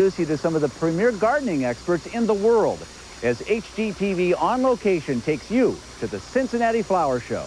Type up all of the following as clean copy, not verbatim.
Introduce you to some of the premier gardening experts in the world as HGTV On Location takes you to the Cincinnati Flower Show.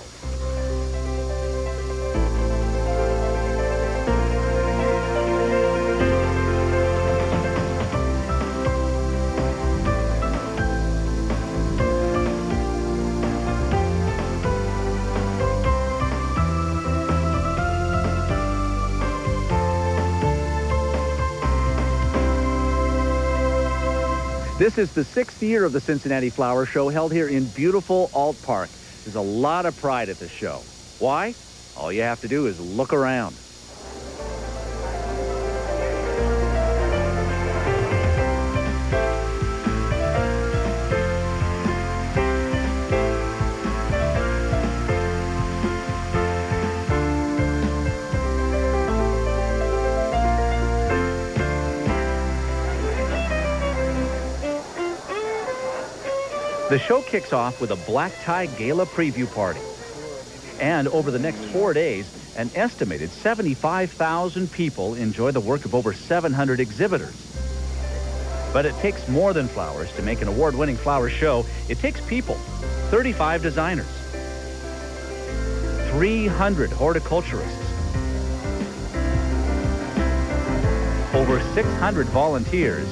This is the 6th year of the Cincinnati Flower Show, held here in beautiful Alt Park. There's a lot of pride at the show. Why? All you have to do is look around. The show kicks off with a black tie gala preview party. And over the next 4 days, an estimated 75,000 people enjoy the work of over 700 exhibitors. But it takes more than flowers to make an award-winning flower show. It takes people, 35 designers, 300 horticulturists, over 600 volunteers,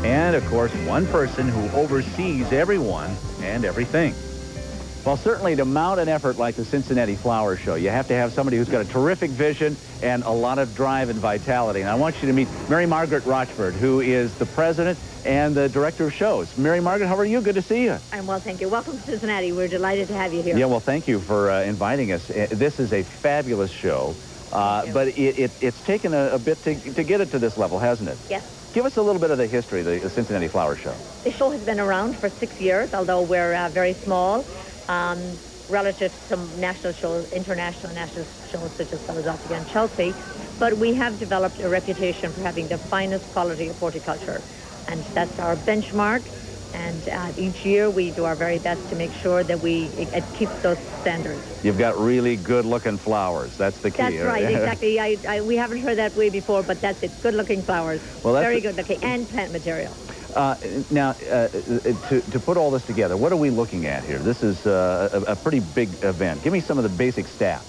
and, of course, one person who oversees everyone and everything. Well, certainly to mount an effort like the Cincinnati Flower Show, you have to have somebody who's got a terrific vision and a lot of drive and vitality. And I want you to meet Mary Margaret Rochford, who is the president and the director of shows. Mary Margaret, how are you? Good to see you. I'm well, thank you. Welcome to Cincinnati. We're delighted to have you here. Yeah, well, thank you for inviting us. This is a fabulous show, but it's taken a bit to get it to this level, hasn't it? Yes. Give us a little bit of the history of the Cincinnati Flower Show. The show has been around for 6 years, although we're very small, relative to some national shows, international and national shows such as Philadelphia and Chelsea. But we have developed a reputation for having the finest quality of horticulture. And that's our benchmark. And each year we do our very best to make sure that it keeps those standards. You've got really good-looking flowers. That's the key. That's right, exactly. We haven't heard that way before, but that's it. Good-looking flowers. Well, that's very good-looking, and plant material. Now, to put all this together, what are we looking at here? This is a pretty big event. Give me some of the basic stats.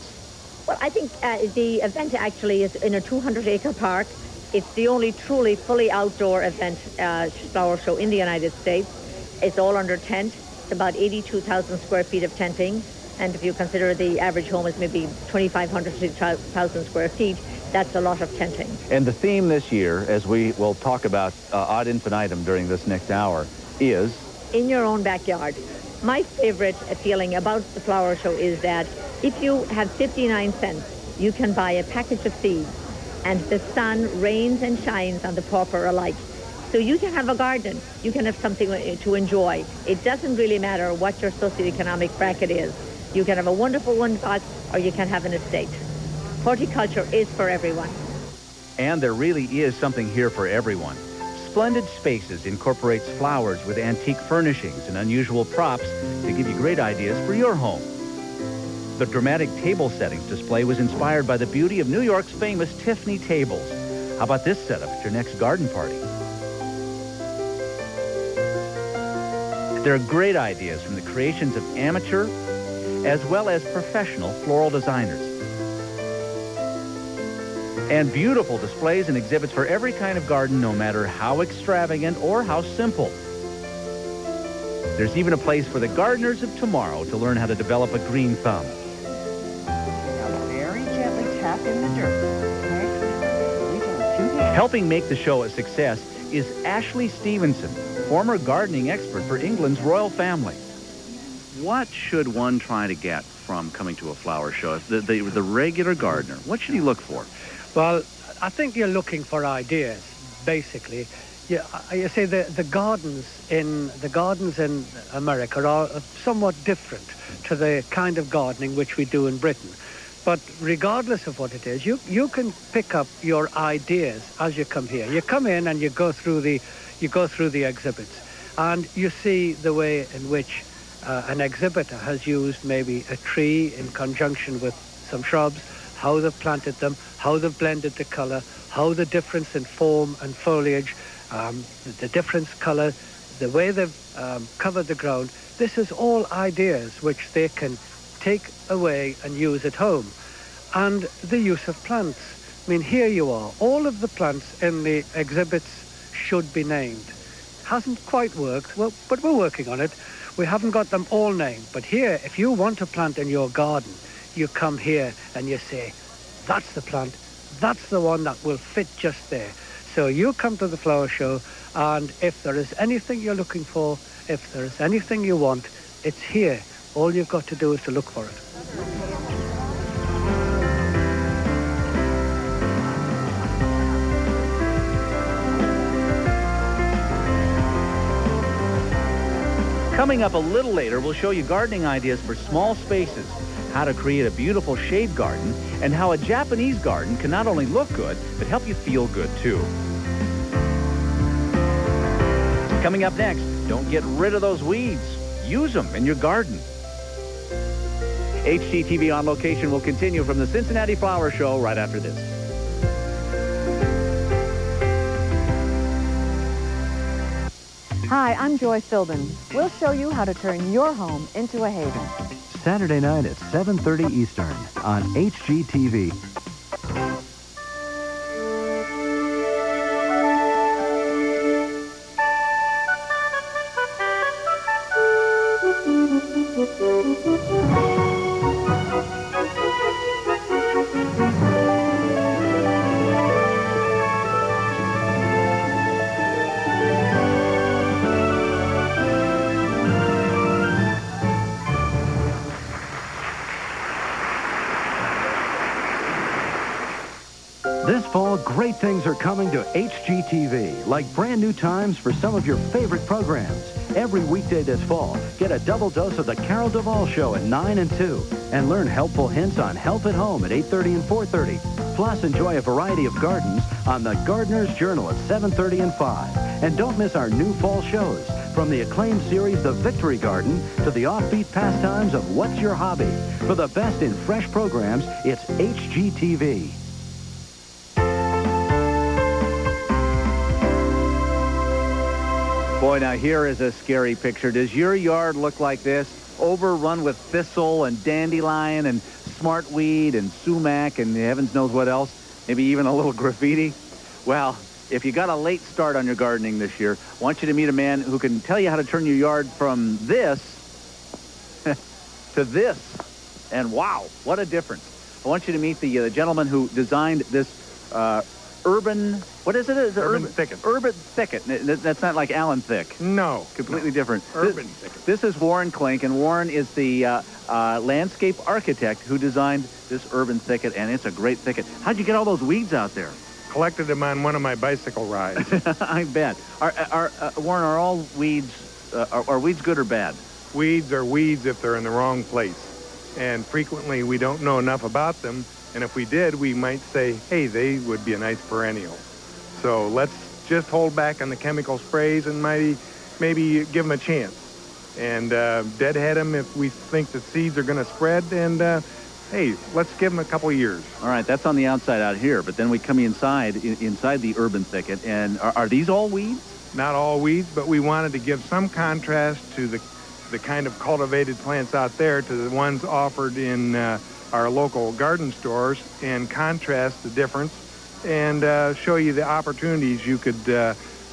Well, I think the event actually is in a 200-acre park. It's the only truly fully outdoor event flower show in the United States. It's all under tent. It's about 82,000 square feet of tenting. And if you consider the average home is maybe 2,500 to 2,000 square feet, that's a lot of tenting. And the theme this year, as we will talk about ad infinitum during this next hour, is? In your own backyard. My favorite feeling about the flower show is that if you have 59 cents, you can buy a package of seeds, and the sun rains and shines on the pauper alike. So you can have a garden. You can have something to enjoy. It doesn't really matter what your socioeconomic bracket is. You can have a wonderful one pot, or you can have an estate. Horticulture is for everyone. And there really is something here for everyone. Splendid Spaces incorporates flowers with antique furnishings and unusual props to give you great ideas for your home. The dramatic table settings display was inspired by the beauty of New York's famous Tiffany tables. How about this setup at your next garden party? There are great ideas from the creations of amateur as well as professional floral designers. And beautiful displays and exhibits for every kind of garden, no matter how extravagant or how simple. There's even a place for the gardeners of tomorrow to learn how to develop a green thumb. Very gently tap in the dirt. Helping make the show a success is Ashley Stevenson, former gardening expert for England's royal family. What should one try to get from coming to a flower show? If the regular gardener, what should he look for? Well, I think you're looking for ideas, basically. You see, the gardens in America are somewhat different to the kind of gardening which we do in Britain. But regardless of what it is, you can pick up your ideas as you come here. You come in and you go through the exhibits, and you see the way in which an exhibitor has used maybe a tree in conjunction with some shrubs, how they've planted them, how they've blended the color, how the difference in form and foliage, the difference color, the way they've covered the ground. This is all ideas which they can take away and use at home. And the use of plants. I mean, here you are. All of the plants in the exhibits should be named. Hasn't quite worked, well, but we're working on it. We haven't got them all named. But here, if you want a plant in your garden, you come here and you say, that's the plant, that's the one that will fit just there. So you come to the flower show, and if there is anything you're looking for, if there is anything you want, it's here. All you've got to do is to look for it. Coming up a little later, we'll show you gardening ideas for small spaces, how to create a beautiful shade garden, and how a Japanese garden can not only look good, but help you feel good too. Coming up next, don't get rid of those weeds. Use them in your garden. HGTV On Location will continue from the Cincinnati Flower Show right after this. Hi, I'm Joy Philbin. We'll show you how to turn your home into a haven. Saturday night at 7:30 Eastern on HGTV. This fall, great things are coming to HGTV, like brand new times for some of your favorite programs. Every weekday this fall, get a double dose of the Carol Duvall Show at 9 and 2, and learn helpful hints on health at home at 8:30 and 4:30. Plus, enjoy a variety of gardens on the Gardener's Journal at 7:30 and 5. And don't miss our new fall shows, from the acclaimed series The Victory Garden to the offbeat pastimes of What's Your Hobby. For the best in fresh programs, it's HGTV. Boy, now here is a scary picture. Does your yard look like this? Overrun with thistle and dandelion and smartweed and sumac and heavens knows what else. Maybe even a little graffiti. Well, if you got a late start on your gardening this year, I want you to meet a man who can tell you how to turn your yard from this to this. And wow, what a difference. I want you to meet the gentleman who designed this urban, what is it? Is it urban thicket. Urban thicket. That's not like Alan Thick. No. Completely different. Urban thicket. This is Warren Klink, and Warren is the landscape architect who designed this urban thicket, and it's a great thicket. How'd you get all those weeds out there? Collected them on one of my bicycle rides. I bet. Warren, are all weeds, are weeds good or bad? Weeds are weeds if they're in the wrong place. And frequently we don't know enough about them. And if we did, we might say, hey, they would be a nice perennial. So let's just hold back on the chemical sprays and maybe give them a chance. And deadhead them if we think the seeds are going to spread. And, hey, let's give them a couple years. All right, that's on the outside out here. But then we come inside the urban thicket. And are these all weeds? Not all weeds, but we wanted to give some contrast to the kind of cultivated plants out there to the ones offered in our local garden stores, and contrast the difference and show you the opportunities you could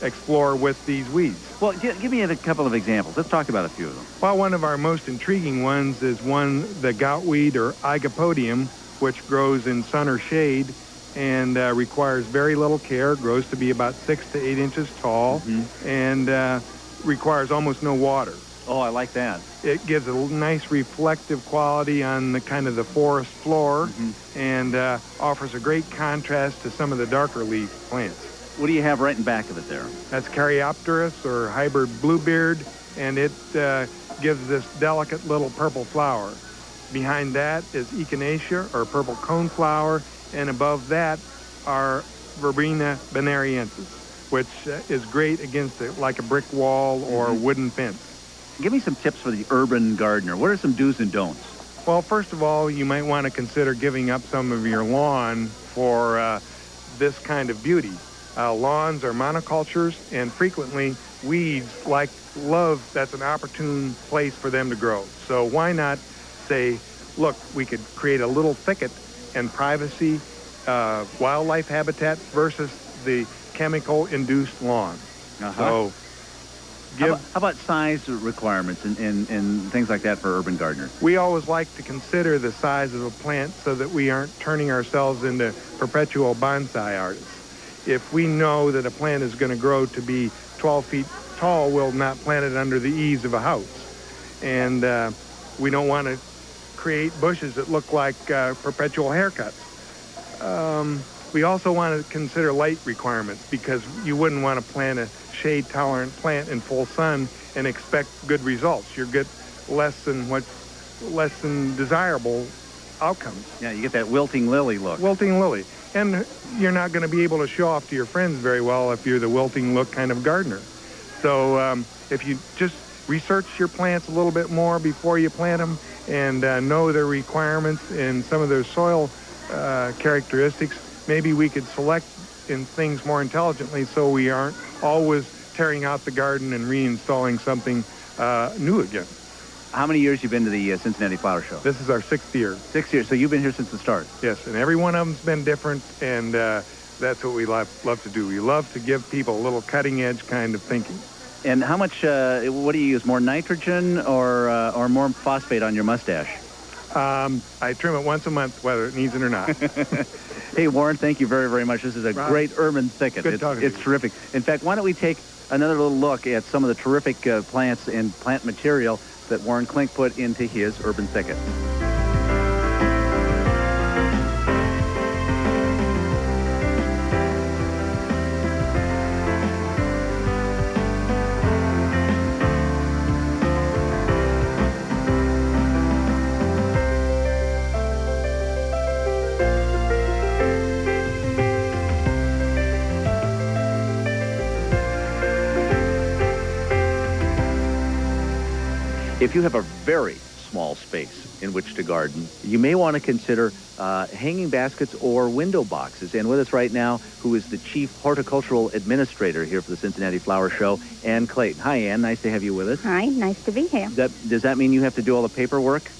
explore with these weeds. Well, give me a couple of examples. Let's talk about a few of them. Well, one of our most intriguing ones is the goutweed or Igopodium, which grows in sun or shade and requires very little care, grows to be about 6 to 8 inches tall, and requires almost no water. Oh, I like that. It gives a nice reflective quality on the kind of the forest floor, and offers a great contrast to some of the darker leaf plants. What do you have right in back of it there? That's Caryopteris or hybrid bluebeard, and it gives this delicate little purple flower. Behind that is Echinacea or purple coneflower, and above that are Verbena bonariensis, which is great against like a brick wall or wooden fence. Give me some tips for the urban gardener. What are some do's and don'ts? Well, first of all, you might want to consider giving up some of your lawn for this kind of beauty. Lawns are monocultures, and frequently weeds love, that's an opportune place for them to grow. So why not say, look, we could create a little thicket and privacy, wildlife habitat versus the chemical-induced lawn. So how about size requirements and things like that for urban gardeners? We always like to consider the size of a plant so that we aren't turning ourselves into perpetual bonsai artists. If we know that a plant is going to grow to be 12 feet tall, we'll not plant it under the eaves of a house. And we don't want to create bushes that look like perpetual haircuts. We also want to consider light requirements, because you wouldn't want to plant a shade-tolerant plant in full sun and expect good results. You'll get less than desirable outcomes. Yeah, you get that wilting lily look. Wilting lily. And you're not going to be able to show off to your friends very well if you're the wilting look kind of gardener. So if you just research your plants a little bit more before you plant them and know their requirements and some of their soil characteristics, maybe we could select in things more intelligently so we aren't always tearing out the garden and reinstalling something new again. How many years you been to the Cincinnati Flower Show? This is our 6th year. 6 years. So you've been here since the start? Yes, and every one of them's been different, and that's what we love to do. We love to give people a little cutting-edge kind of thinking. And how much, what do you use, more nitrogen or more phosphate on your mustache? I trim it once a month, whether it needs it or not. Hey, Warren, thank you very, very much. This is a great urban thicket. Good talking to you. It's terrific. In fact, why don't we take another little look at some of the terrific plants and plant material that Warren Klink put into his urban thicket. If you have a very small space in which to garden, you may want to consider hanging baskets or window boxes. And with us right now, who is the Chief Horticultural Administrator here for the Cincinnati Flower Show, Ann Clayton. Hi, Ann. Nice to have you with us. Hi. Nice to be here. Does that mean you have to do all the paperwork?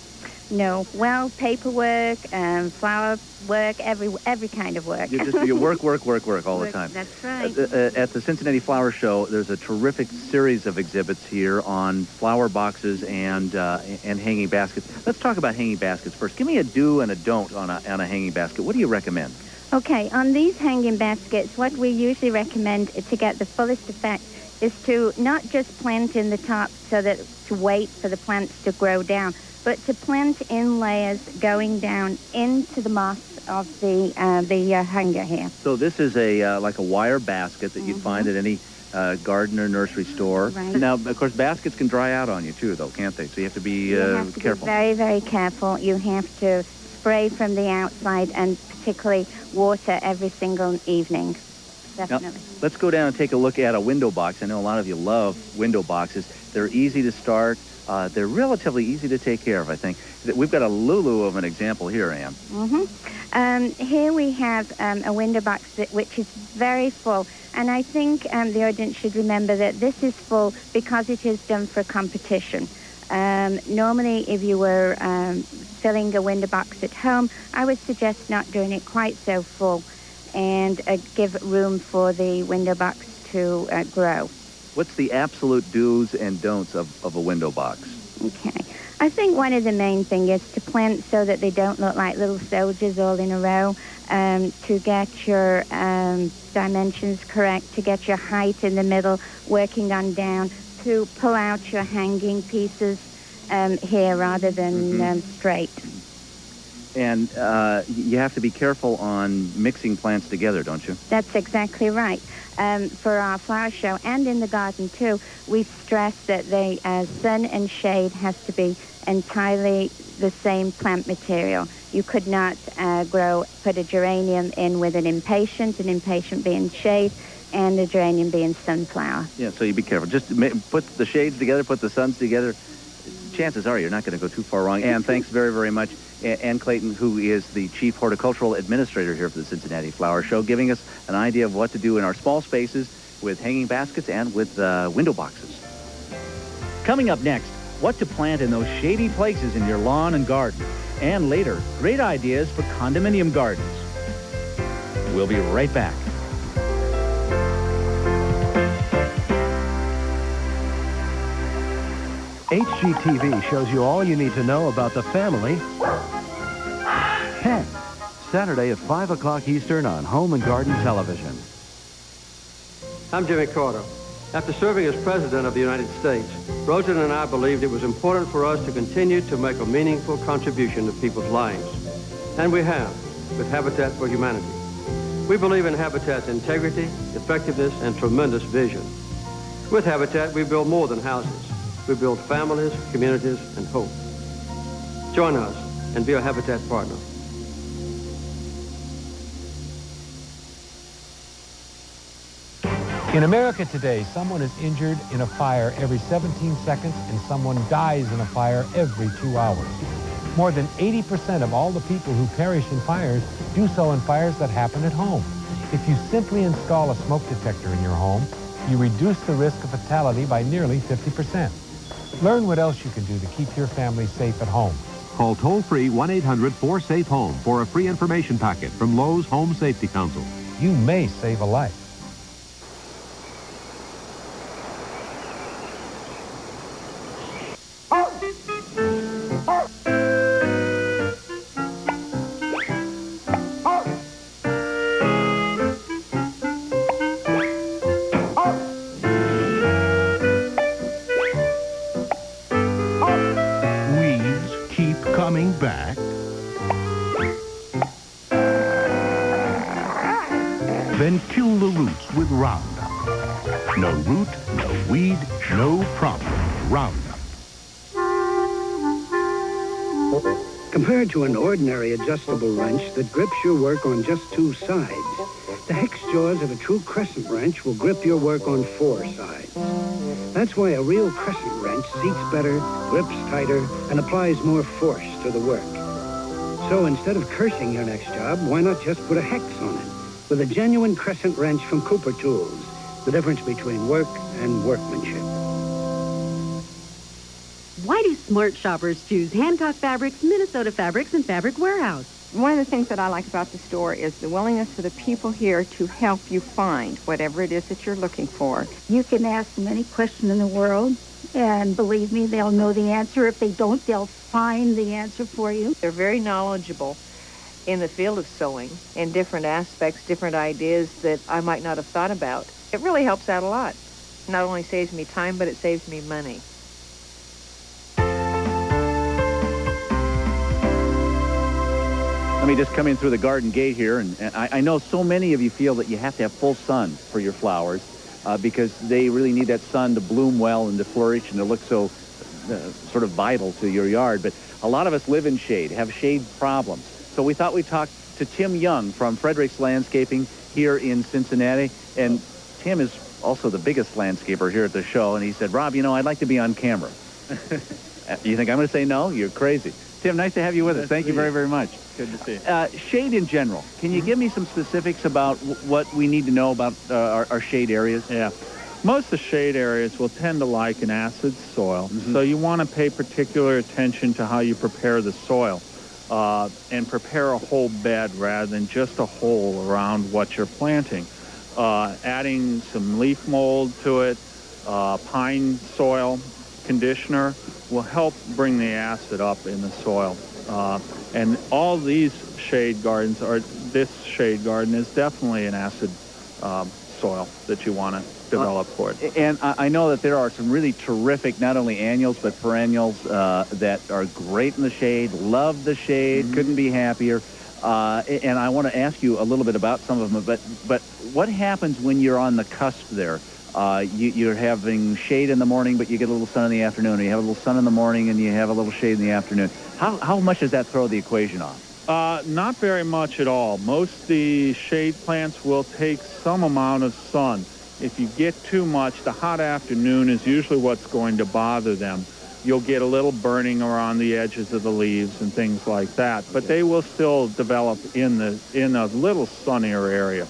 No. Well, paperwork, flower work, every kind of work. You work all the time. That's right. At the Cincinnati Flower Show, there's a terrific series of exhibits here on flower boxes and hanging baskets. Let's talk about hanging baskets first. Give me a do and a don't on a hanging basket. What do you recommend? Okay, on these hanging baskets, what we usually recommend to get the fullest effect is to not just plant in the top so that to wait for the plants to grow down, but to plant in layers going down into the moss of the hanger here. So this is like a wire basket that you'd find at any garden or nursery store. Right. Now, of course, baskets can dry out on you too, though, can't they? So you have to be careful. Be very, very careful. You have to spray from the outside and particularly water every single evening. Definitely. Now, let's go down and take a look at a window box. I know a lot of you love window boxes. They're easy to start. They're relatively easy to take care of, I think. We've got a Lulu of an example here, Ann. Here we have a window box which is very full. And I think the audience should remember that this is full because it is done for competition. Normally, if you were filling a window box at home, I would suggest not doing it quite so full and give room for the window box to grow. What's the absolute do's and don'ts of a window box? Okay. I think one of the main things is to plant so that they don't look like little soldiers all in a row, to get your dimensions correct, to get your height in the middle, working on down, to pull out your hanging pieces here rather than straight. And you have to be careful on mixing plants together, don't you? That's exactly right. For our flower show and in the garden too, we stress that the sun and shade has to be entirely the same plant material. You could not put a geranium in with an impatient being shade, and a geranium being sunflower. Yeah, so you be careful. Just put the shades together, put the suns together. chances are you're not going to go too far wrong. And thanks very, very much, Ann Clayton, who is the Chief Horticultural Administrator here for the Cincinnati Flower Show, giving us an idea of what to do in our small spaces with hanging baskets and with window boxes. Coming up next, what to plant in those shady places in your lawn and garden. And later, great ideas for condominium gardens. We'll be right back. HGTV shows you all you need to know about the family pet. Saturday at 5 o'clock Eastern on Home and Garden Television. I'm Jimmy Carter. After serving as President of the United States, Rosen and I believed it was important for us to continue to make a meaningful contribution to people's lives. And we have, with Habitat for Humanity. We believe in Habitat's integrity, effectiveness, and tremendous vision. With Habitat, we build more than houses. We build families, communities, and hope. Join us and be a Habitat partner. In America today, someone is injured in a fire every 17 seconds and someone dies in a fire every 2 hours. More than 80% of all the people who perish in fires do so in fires that happen at home. If you simply install a smoke detector in your home, you reduce the risk of fatality by nearly 50%. Learn what else you can do to keep your family safe at home. Call toll-free 1-800-4SAFE-HOME for a free information packet from Lowe's Home Safety Council. You may save a life. Back. Then kill the roots with RoundUp. No root, no weed, no problem. RoundUp. Compared to an ordinary adjustable wrench that grips your work on just 2 sides, the hex jaws of a true Crescent wrench will grip your work on 4 sides. That's why a real Crescent wrench seats better, grips tighter, and applies more force to the work. So instead of cursing your next job, why not just put a hex on it with a genuine Crescent wrench from Cooper Tools, the difference between work and workmanship. Why do smart shoppers choose Hancock Fabrics, Minnesota Fabrics, and Fabric Warehouse? One of the things that I like about the store is the willingness for the people here to help you find whatever it is that you're looking for. You can ask them any question in the world, and believe me, they'll know the answer. If they don't, they'll find the answer for you. They're very knowledgeable in the field of sewing in different aspects, different ideas that I might not have thought about. It really helps out a lot. Not only saves me time, but it saves me money. Let me just come in through the garden gate here, and I know so many of you feel that you have to have full sun for your flowers because they really need that sun to bloom well and to flourish and to look so sort of vital to your yard. But a lot of us live in shade, have shade problems. So we thought we'd talk to Tim Young from Frederick's Landscaping here in Cincinnati. And Tim is also the biggest landscaper here at the show. And he said, Rob, you know, I'd like to be on camera. You think I'm going to say no? You're crazy. Tim, nice to have you with us. Thank you very, very much. Good to see you. Shade in general. Can you give me some specifics about what we need to know about our shade areas? Yeah. Most of the shade areas will tend to like an acid soil. So you want to pay particular attention to how you prepare the soil and prepare a whole bed rather than just a hole around what you're planting. Adding some leaf mold to it, pine soil conditioner will help bring the acid up in the soil. And all these shade gardens this shade garden is definitely an acid soil that you want to develop for it. And I know that there are some really terrific, not only annuals, but perennials that are great in the shade, love the shade, couldn't be happier. And I want to ask you a little bit about some of them, but what happens when you're on the cusp there? You're having shade in the morning, but you get a little sun in the afternoon, or you have a little sun in the morning and you have a little shade in the afternoon. How much does that throw the equation off? Not very much at all. Most of the shade plants will take some amount of sun. If you get too much, the hot afternoon is usually what's going to bother them. you'll get a little burning around the edges of the leaves and things like that. But they will still develop in a little sunnier area.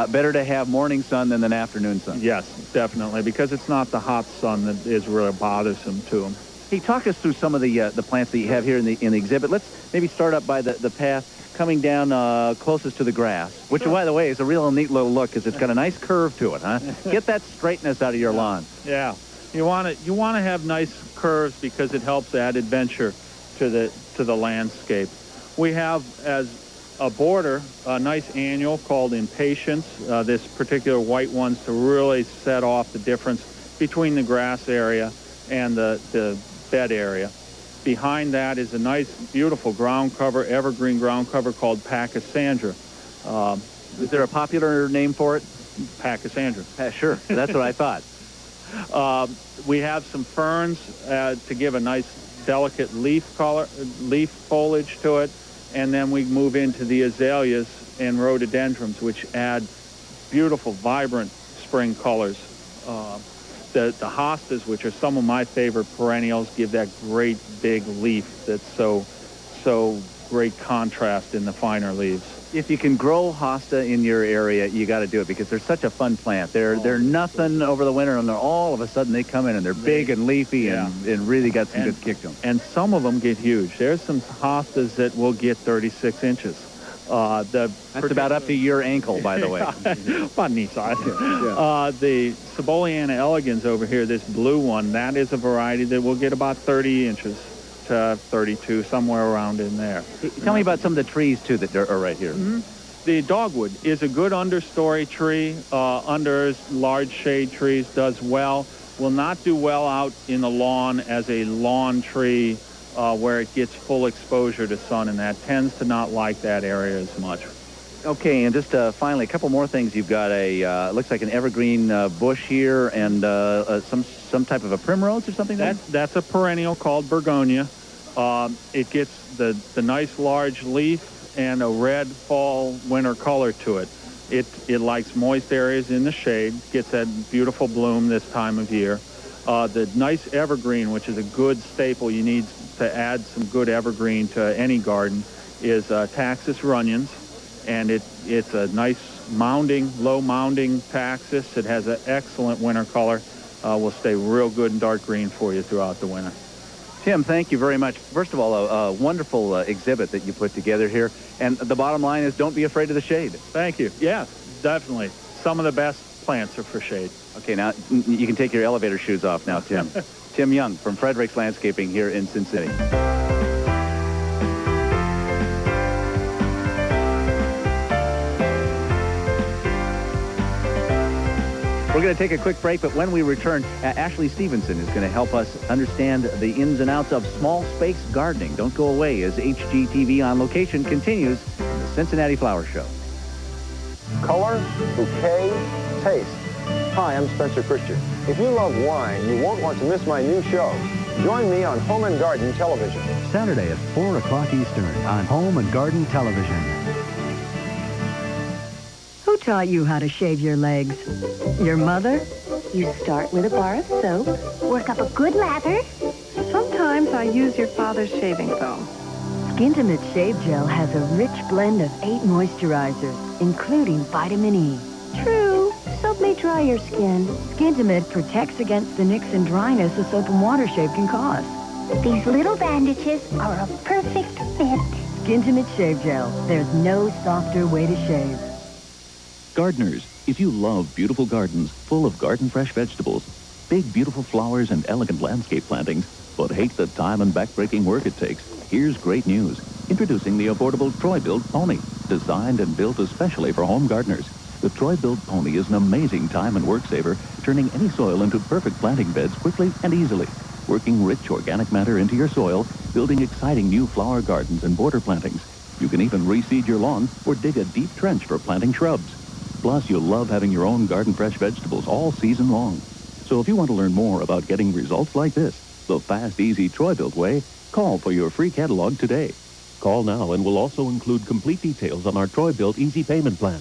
Better to have morning sun than an afternoon sun. Yes, definitely, because it's not the hot sun that is really bothersome to them. Hey, talk us through some of the plants that you have here in the exhibit. Let's maybe start up by the path coming down closest to the grass, which, by the way, is a real neat little look because it's got a nice curve to it, huh? Get that straightness out of your lawn. Yeah, you want to have nice curves because it helps add adventure to the landscape. We have as a border, a nice annual called Impatience. This particular white one's to really set off the difference between the grass area and the bed area. Behind that is a nice, beautiful ground cover, evergreen ground cover called Pachysandra. Is there a popular name for it? Pachysandra. Sure, that's what I thought. We have some ferns to give a nice, delicate leaf foliage to it. And then we move into the azaleas and rhododendrons, which add beautiful, vibrant spring colors. The hostas, which are some of my favorite perennials, give that great big leaf that's so great contrast in the finer leaves. If you can grow hosta in your area, you got to do it because they're such a fun plant. They're nothing over the winter, and all of a sudden they come in and they're big and leafy and really got some good kick to them. And some of them get huge. There's some hostas that will get 36 inches. That's about up to your ankle, by the way. About knee size. The Ciboliana elegans over here, this blue one, that is a variety that will get about 30 inches. 32, somewhere around in there. Tell me about some of the trees, too, that are right here. The dogwood is a good understory tree. Under large shade trees does well. Will not do well out in the lawn as a lawn tree where it gets full exposure to sun, and that tends to not like that area as much. Okay, and just finally, a couple more things. You've got looks like an evergreen bush here and some type of a primrose or something? That's a perennial called Bergonia. It gets the nice large leaf and a red fall winter color to it. It likes moist areas in the shade, gets that beautiful bloom this time of year. The nice evergreen, which is a good staple, you need to add some good evergreen to any garden, is Taxus runions. And it's a nice low mounding taxus. It has an excellent winter color. Will stay real good and dark green for you throughout the winter. Tim, thank you very much. First of all, a wonderful exhibit that you put together here. And the bottom line is don't be afraid of the shade. Thank you. Yeah, definitely. Some of the best plants are for shade. Okay, now you can take your elevator shoes off now, Tim. Tim Young from Frederick's Landscaping here in Cincinnati. We're going to take a quick break, but when we return, Ashley Stevenson is going to help us understand the ins and outs of small space gardening. Don't go away as HGTV On Location continues in the Cincinnati Flower Show. Color, bouquet, taste. Hi, I'm Spencer Christian. If you love wine, you won't want to miss my new show. Join me on Home and Garden Television. Saturday at 4 o'clock Eastern on Home and Garden Television. Who taught you how to shave your legs? Your mother? You start with a bar of soap, work up a good lather. Sometimes I use your father's shaving foam. Skintimate Shave Gel has a rich blend of 8 moisturizers, including vitamin E. True, soap may dry your skin. Skintimate protects against the nicks and dryness a soap and water shave can cause. These little bandages are a perfect fit. Skintimate Shave Gel. There's no softer way to shave. Gardeners, if you love beautiful gardens full of garden-fresh vegetables, big, beautiful flowers, and elegant landscape plantings, but hate the time and back-breaking work it takes, here's great news. Introducing the affordable Troy-Bilt Pony, designed and built especially for home gardeners. The Troy-Bilt Pony is an amazing time and work saver, turning any soil into perfect planting beds quickly and easily, working rich organic matter into your soil, building exciting new flower gardens and border plantings. You can even reseed your lawn or dig a deep trench for planting shrubs. Plus, you'll love having your own garden-fresh vegetables all season long. So if you want to learn more about getting results like this, the fast, easy Troy-Bilt way, call for your free catalog today. Call now and we'll also include complete details on our Troy-Bilt Easy Payment Plan.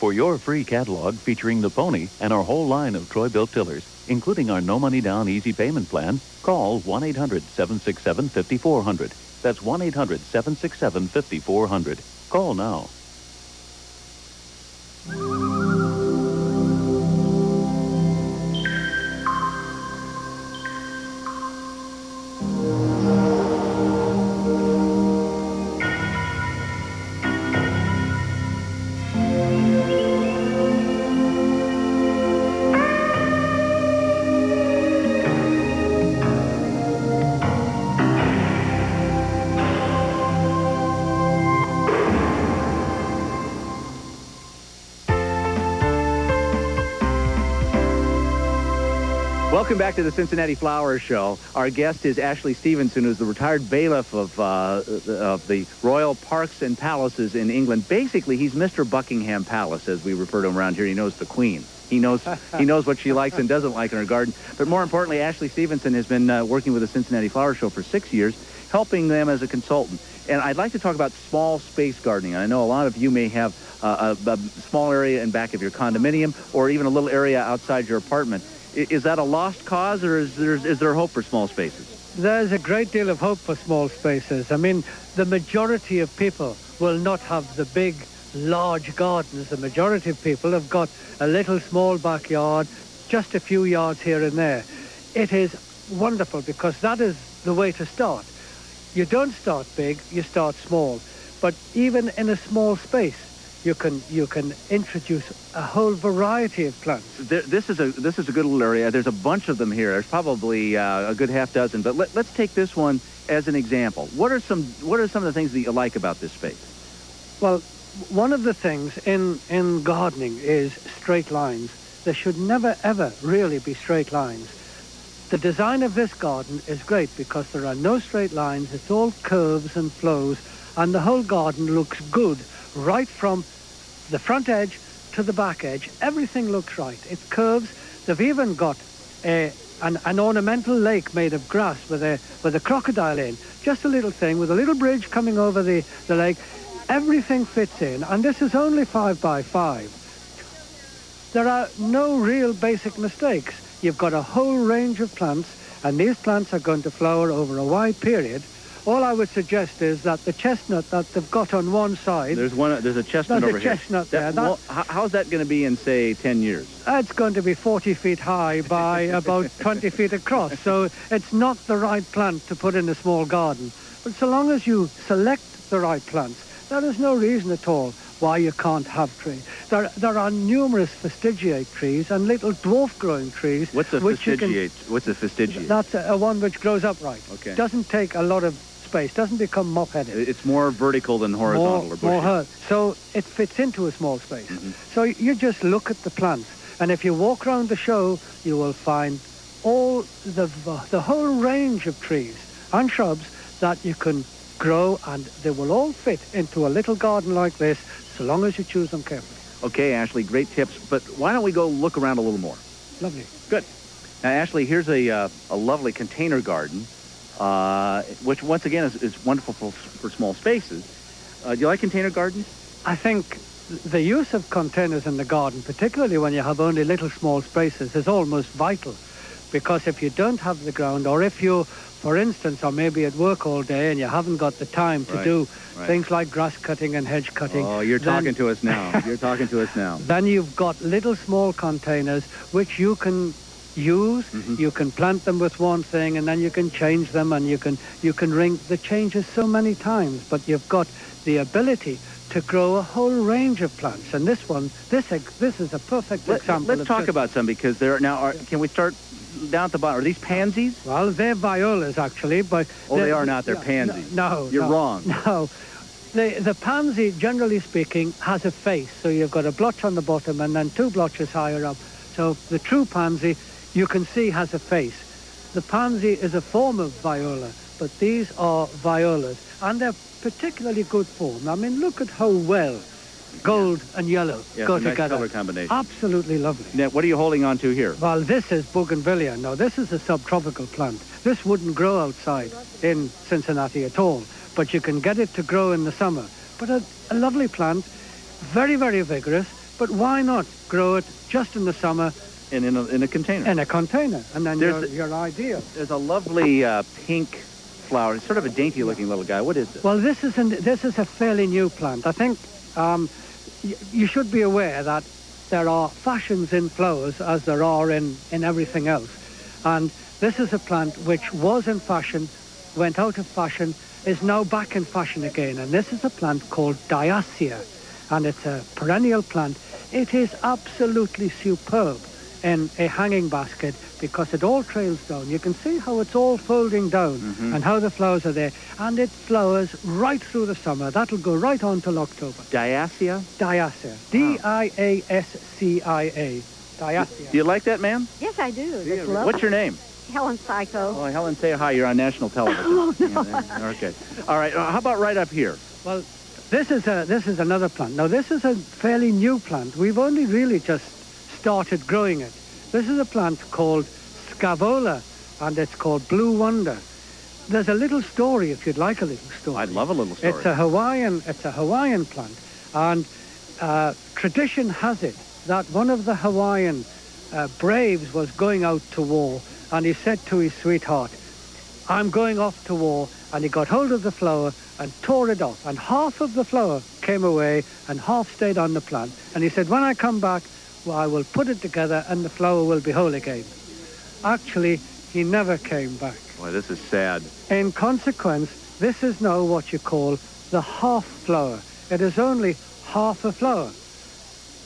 For your free catalog featuring the Pony and our whole line of Troy-Bilt tillers, including our no money down easy payment plan, call 1-800-767-5400. That's 1-800-767-5400. Call now. Welcome back to the Cincinnati Flower Show. Our guest is Ashley Stevenson, who's the retired bailiff of the Royal Parks and Palaces in England. Basically, he's Mr. Buckingham Palace, as we refer to him around here. He knows the Queen. He knows what she likes and doesn't like in her garden. But more importantly, Ashley Stevenson has been working with the Cincinnati Flower Show for 6 years, helping them as a consultant. And I'd like to talk about small space gardening. I know a lot of you may have a small area in back of your condominium or even a little area outside your apartment. Is that a lost cause, or is there hope for small spaces? There's a great deal of hope for small spaces. I mean, the majority of people will not have the big, large gardens. The majority of people have got a little small backyard, just a few yards here and there. It is wonderful because that is the way to start. You don't start big, you start small. But even in a small space, you can introduce a whole variety of plants. This is a good little area. There's a bunch of them here. There's probably a good half dozen. But let's take this one as an example. What are some of the things that you like about this space? Well, one of the things in gardening is straight lines. There should never ever really be straight lines. The design of this garden is great because there are no straight lines. It's all curves and flows, and the whole garden looks good right from the front edge to the back edge. Everything looks right. It curves. They've even got an ornamental lake made of grass with a crocodile in. Just a little thing with a little bridge coming over the lake. Everything fits in, and this is only 5 by 5. There are no real basic mistakes. You've got a whole range of plants, and these plants are going to flower over a wide period. All I would suggest is that the chestnut that they've got on one side... There's a chestnut over here. There's a chestnut there. How's that going to be in, say, 10 years? It's going to be 40 feet high by about 20 feet across, so it's not the right plant to put in a small garden. But so long as you select the right plants, there is no reason at all why you can't have trees. There are numerous fastigiate trees and little dwarf-growing trees. What's a fastigiate? What's a fastigiate? That's a one which grows upright. Okay. Doesn't take a lot of space, doesn't become mop-headed. It's more vertical than horizontal or bushy. So it fits into a small space. Mm-hmm. So you just look at the plants, and if you walk around the show, you will find all the whole range of trees and shrubs that you can grow, and they will all fit into a little garden like this, so long as you choose them carefully. Okay, Ashley, great tips, but why don't we go look around a little more? Lovely. Good. Now, Ashley, here's a lovely container garden, which, once again, is wonderful for small spaces. Do you like container gardens? I think the use of containers in the garden, particularly when you have only little small spaces, is almost vital. Because if you don't have the ground, or if you, for instance, are maybe at work all day and you haven't got the time to do things like grass cutting and hedge cutting... Oh, you're talking to us now. You're talking to us now. Then you've got little small containers which you can use. Mm-hmm. You can plant them with one thing, and then you can change them, and you can ring the changes so many times. But you've got the ability to grow a whole range of plants. And this is a perfect example. Let's talk about some, because there are now. Can we start down at the bottom? Are these pansies? Well, they're violas actually, but they are not. They're pansies. No, you're wrong. No. The pansy, generally speaking, has a face. So you've got a blotch on the bottom and then 2 blotches higher up. So the true pansy, you can see, has a face. The pansy is a form of viola, but these are violas, and they're particularly good form. I mean, look at how well gold and yellow go nice together. Color combination. Absolutely lovely. Now, what are you holding on to here? Well, this is bougainvillea. Now, this is a subtropical plant. This wouldn't grow outside in Cincinnati at all, but you can get it to grow in the summer. But a lovely plant, very, very vigorous, but why not grow it just in the summer? In a container. In a container, and then your idea. There's a lovely pink flower. It's sort of a dainty-looking little guy. What is this? Well, this is a fairly new plant. I think you should be aware that there are fashions in flowers as there are in everything else. And this is a plant which was in fashion, went out of fashion, is now back in fashion again. And this is a plant called Diacia, and it's a perennial plant. It is absolutely superb in a hanging basket because it all trails down. You can see how it's all folding down and how the flowers are there. And it flowers right through the summer. That'll go right on till October. Diacia? Diacia. D-I-A-S-C-I-A. Diacia. Do you like that, ma'am? Yes, I do. That's What's lovely. your name? Helen Psycho. Oh, Helen, say hi. You're on national television. Oh, no. Yeah, okay. All right. How about right up here? Well, this is another plant. Now, this is a fairly new plant. We've only really just started growing it. This is a plant called Scaevola, and it's called Blue Wonder. There's a little story, if you'd like a little story. I'd love a little story. It's a Hawaiian plant, and tradition has it that one of the Hawaiian braves was going out to war, and he said to his sweetheart, "I'm going off to war," and he got hold of the flower and tore it off, and half of the flower came away and half stayed on the plant. And he said, "When I come back, well, I will put it together and the flower will be whole again." Actually, he never came back. Boy, this is sad. In consequence, this is now what you call the half flower. It is only half a flower.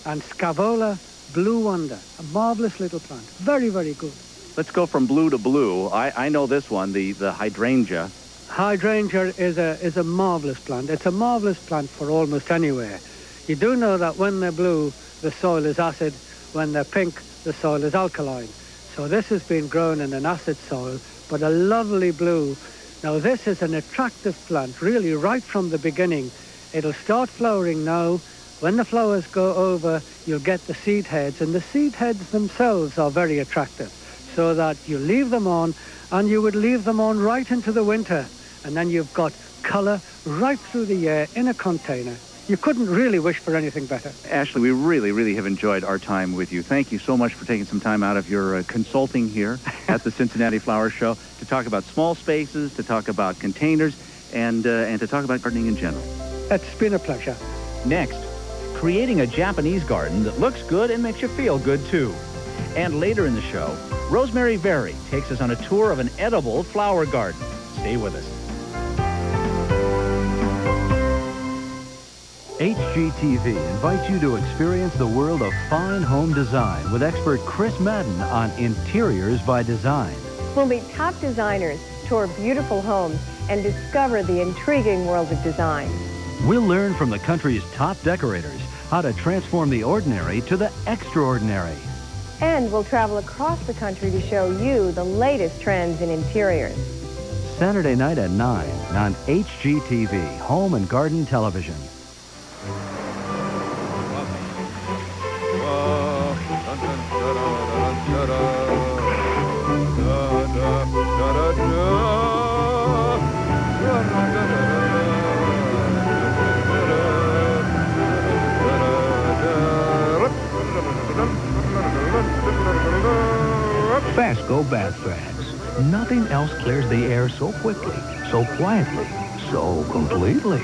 And Scaevola Blue Wonder, a marvelous little plant. Very, very good. Let's go from blue to blue. I know this one, the hydrangea. Hydrangea is a marvelous plant. It's a marvelous plant for almost anywhere. You do know that when they're blue, the soil is acid. When they're pink, the soil is alkaline. So this has been grown in an acid soil, but a lovely blue. Now this is an attractive plant, really right from the beginning. It'll start flowering now. When the flowers go over, you'll get the seed heads, and the seed heads themselves are very attractive, so that you leave them on, and you would leave them on right into the winter, and then you've got colour right through the year in a container. You couldn't really wish for anything better. Ashley, we really, really have enjoyed our time with you. Thank you so much for taking some time out of your consulting here at the Cincinnati Flower Show to talk about small spaces, to talk about containers, and to talk about gardening in general. It's been a pleasure. Next, creating a Japanese garden that looks good and makes you feel good, too. And later in the show, Rosemary Berry takes us on a tour of an edible flower garden. Stay with us. HGTV invites you to experience the world of fine home design with expert Chris Madden on Interiors by Design. We'll meet top designers, tour beautiful homes, and discover the intriguing world of design. We'll learn from the country's top decorators how to transform the ordinary to the extraordinary. And we'll travel across the country to show you the latest trends in interiors. Saturday night at 9 on HGTV, Home and Garden Television. Fasco bath bags. Nothing else clears the air so quickly, so quietly, so completely.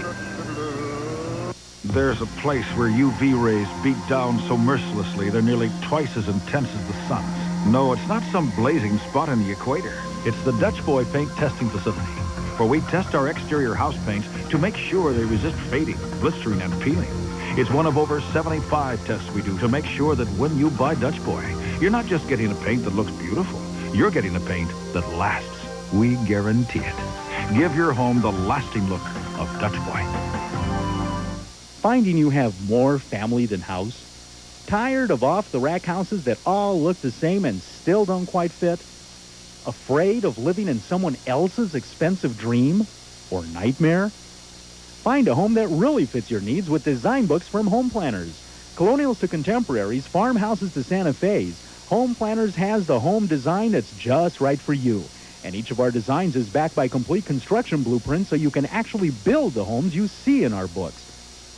There's a place where UV rays beat down so mercilessly they're nearly twice as intense as the sun's. No, it's not some blazing spot in the equator. It's the Dutch Boy Paint Testing Facility, where we test our exterior house paints to make sure they resist fading, blistering, and peeling. It's one of over 75 tests we do to make sure that when you buy Dutch Boy, you're not just getting a paint that looks beautiful. You're getting a paint that lasts. We guarantee it. Give your home the lasting look of Dutch Boy. Finding you have more family than house? Tired of off-the-rack houses that all look the same and still don't quite fit? Afraid of living in someone else's expensive dream or nightmare? Find a home that really fits your needs with design books from Home Planners. Colonials to contemporaries, farmhouses to Santa Fe's, Home Planners has the home design that's just right for you. And each of our designs is backed by complete construction blueprints so you can actually build the homes you see in our books.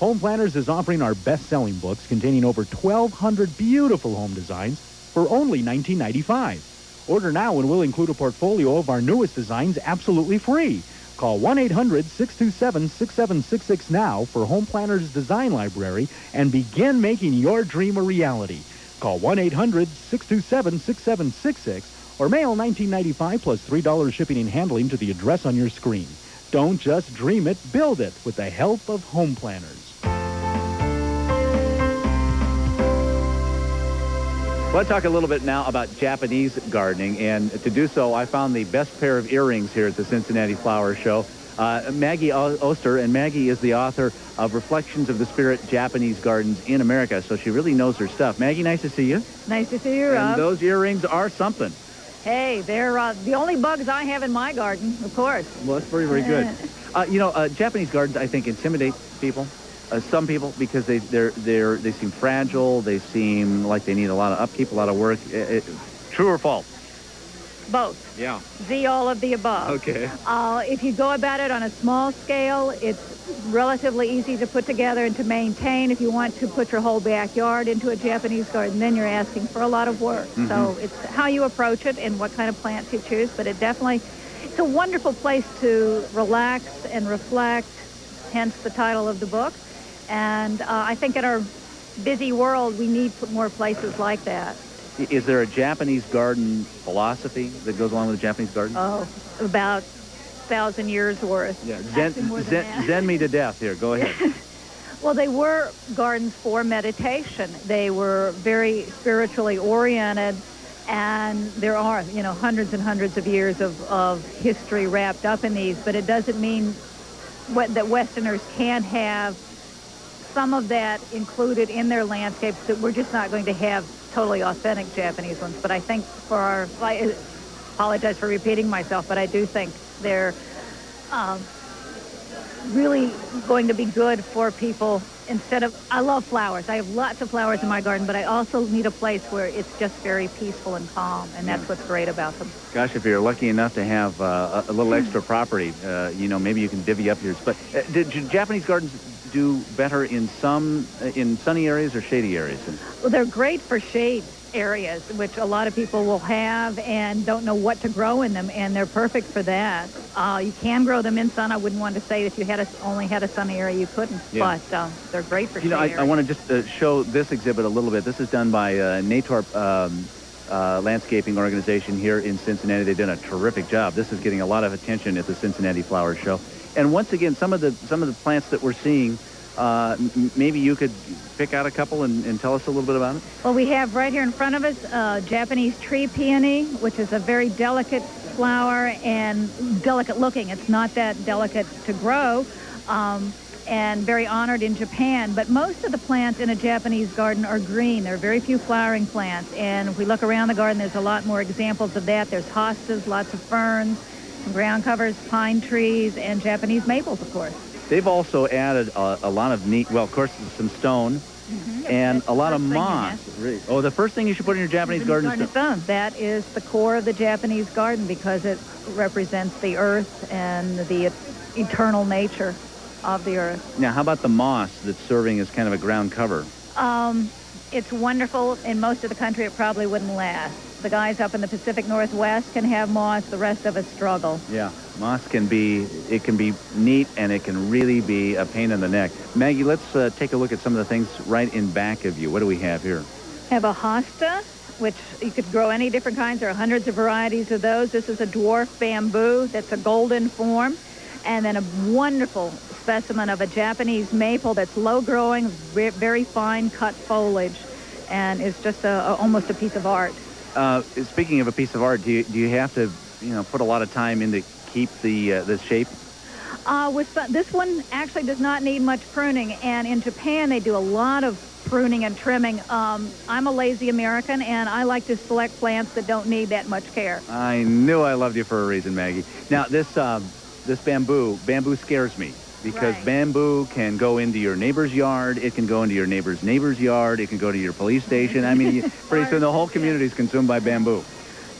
Home Planners is offering our best-selling books containing over 1,200 beautiful home designs for only $19.95. Order now and we'll include a portfolio of our newest designs absolutely free. Call 1-800-627-6766 now for Home Planners Design Library and begin making your dream a reality. Call 1-800-627-6766 or mail $19.95 plus $3 shipping and handling to the address on your screen. Don't just dream it, build it with the help of Home Planners. Let's talk a little bit now about Japanese gardening, and to do so, I found the best pair of earrings here at the Cincinnati Flower Show. Maggie Oster, and Maggie is the author of Reflections of the Spirit, Japanese Gardens in America, so she really knows her stuff. Maggie, nice to see you. Nice to see you, Rob. And those earrings are something. Hey, they're the only bugs I have in my garden, of course. Well, that's very, very good. Japanese gardens, I think, intimidate people. Some people, because they seem fragile, they seem like they need a lot of upkeep, a lot of work. True or false? Both. Yeah. Z, all of the above. Okay. If you go about it on a small scale, it's relatively easy to put together and to maintain. If you want to put your whole backyard into a Japanese garden, then you're asking for a lot of work. Mm-hmm. So it's how you approach it and what kind of plants you choose, but it's a wonderful place to relax and reflect, hence the title of the book. And I think in our busy world, we need more places like that. Is there a Japanese garden philosophy that goes along with a Japanese garden? Oh, about 1,000 years worth. Yeah, zen me to death here. Go ahead. Well, they were gardens for meditation. They were very spiritually oriented, and there are, hundreds and hundreds of years of history wrapped up in these, but it doesn't mean that Westerners can't have some of that included in their landscapes, that we're just not going to have totally authentic Japanese ones. But I think I apologize for repeating myself, but I do think they're really going to be good for people. I love flowers. I have lots of flowers in my garden, but I also need a place where it's just very peaceful and calm, and that's what's great about them. Gosh, if you're lucky enough to have a little extra property, maybe you can divvy up yours. But do Japanese gardens do better in sunny areas or shady areas? Well, they're great for shade areas, which a lot of people will have and don't know what to grow in them, and they're perfect for that. You can grow them in sun. I wouldn't want to say if you only had a sunny area you couldn't, but they're great for shade areas. I want to just show this exhibit a little bit. This is done by Natorp Landscaping Organization here in Cincinnati. They've done a terrific job. This is getting a lot of attention at the Cincinnati Flower Show. And once again, some of the plants that we're seeing, maybe you could pick out a couple and tell us a little bit about it. Well, we have right here in front of us Japanese tree peony, which is a very delicate flower and delicate looking. It's not that delicate to grow, and very honored in Japan. But most of the plants in a Japanese garden are green. There are very few flowering plants. And if we look around the garden, there's a lot more examples of that. There's hostas, lots of ferns, ground covers, pine trees, and Japanese maples, of course. They've also added a lot of neat, well, of course, some stone, and a lot of moss. Oh, the first thing you should put in your Japanese garden is stone. That is the core of the Japanese garden because it represents the earth and the eternal nature of the earth. Now, how about the moss that's serving as kind of a ground cover? It's wonderful. In most of the country, it probably wouldn't last. The guys up in the Pacific Northwest can have moss. The rest of us struggle. Yeah, moss can be neat, and it can really be a pain in the neck. Maggie, let's take a look at some of the things right in back of you. What do we have here? I have a hosta, which you could grow any different kinds. There are hundreds of varieties of those. This is a dwarf bamboo that's a golden form. And then a wonderful specimen of a Japanese maple that's low-growing, very fine cut foliage, and it's just almost a piece of art. Speaking of a piece of art, do you have to put a lot of time in to keep the shape? This one actually does not need much pruning, and in Japan they do a lot of pruning and trimming. I'm a lazy American, and I like to select plants that don't need that much care. I knew I loved you for a reason, Maggie. Now this bamboo scares me. Because bamboo can go into your neighbor's yard, it can go into your neighbor's yard, it can go to your police station. I mean, pretty soon the whole community is consumed by bamboo.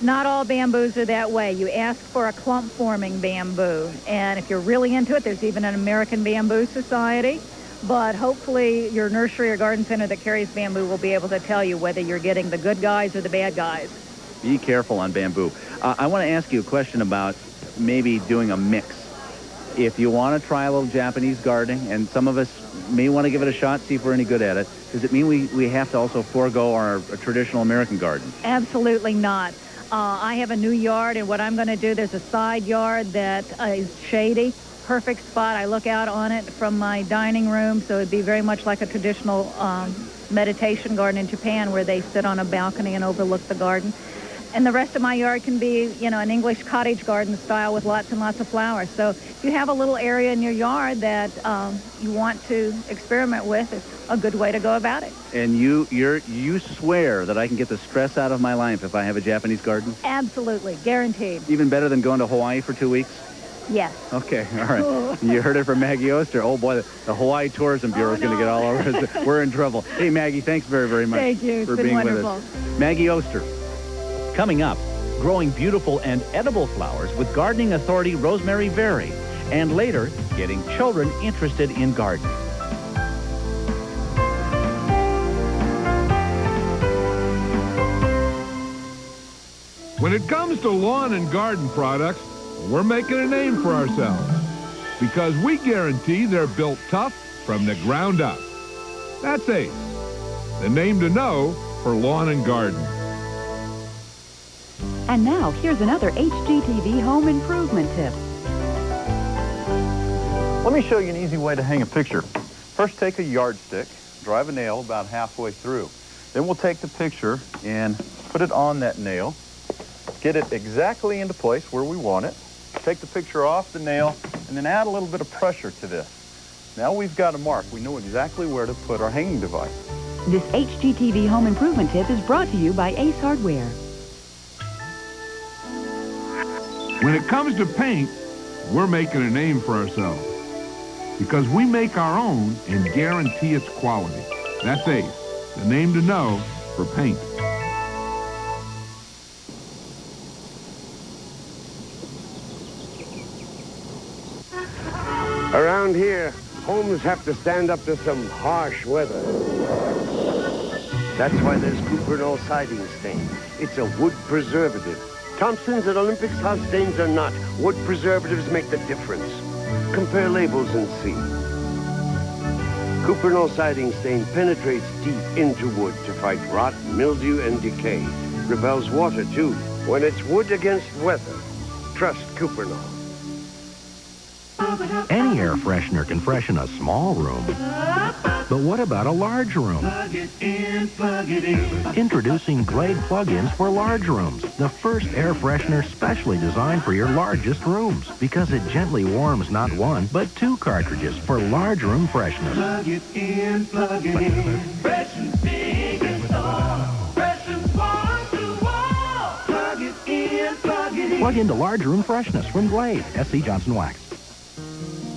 Not all bamboos are that way. You ask for a clump-forming bamboo, and if you're really into it, there's even an American Bamboo Society. but hopefully your nursery or garden center that carries bamboo will be able to tell you whether you're getting the good guys or the bad guys. Be careful on bamboo. I want to ask you a question about maybe doing a mix. If you want to try a little Japanese gardening, and some of us may want to give it a shot, see if we're any good at it, does it mean we have to also forego our traditional American garden? Absolutely not. I have a new yard, and what I'm going to do, there's a side yard that is shady, perfect spot. I look out on it from my dining room, so it'd be very much like a traditional meditation garden in Japan where they sit on a balcony and overlook the garden. And the rest of my yard can be, you know, an English cottage garden style with lots and lots of flowers. So if you have a little area in your yard that you want to experiment with, it's a good way to go about it. And you swear that I can get the stress out of my life if I have a Japanese garden? Absolutely, guaranteed. Even better than going to Hawaii for 2 weeks? Yes. Okay, all right. You heard it from Maggie Oster. Oh, boy, the Hawaii Tourism Bureau is going to get all over us. We're in trouble. Hey, Maggie, thanks very, very much Thank you. for It's been being wonderful. with us. Maggie Oster. Coming up, growing beautiful and edible flowers with gardening authority Rosemary Very. And later, getting children interested in gardening. When it comes to lawn and garden products, we're making a name for ourselves because we guarantee they're built tough from the ground up. That's ACE, the name to know for lawn and garden. And now, here's another HGTV home improvement tip. Let me show you an easy way to hang a picture. First, take a yardstick, drive a nail about halfway through. Then we'll take the picture and put it on that nail, get it exactly into place where we want it, take the picture off the nail, and then add a little bit of pressure to this. Now we've got a mark. We know exactly where to put our hanging device. This HGTV home improvement tip is brought to you by Ace Hardware. When it comes to paint, we're making a name for ourselves because we make our own and guarantee its quality. That's ACE, the name to know for paint. Around here, homes have to stand up to some harsh weather. That's why there's Cuprinol siding stain. It's a wood preservative. Thompson's and Olympic's house stains are not. Wood preservatives make the difference. Compare labels and see. Cuprinol siding stain penetrates deep into wood to fight rot, mildew, and decay. Repels water, too. When it's wood against weather, trust Cuprinol. Any air freshener can freshen a small room. But what about a large room? Plug it in, plug it in. Introducing Glade Plug Ins for large rooms, the first air freshener specially designed for your largest rooms because it gently warms not one, but 2 cartridges for large room freshness. Plug it in, plug it in. Fresh and big and tall. Fresh and wall to wall. Plug it in, plug it in. Plug into large room freshness from Glade, S.C. Johnson Wax.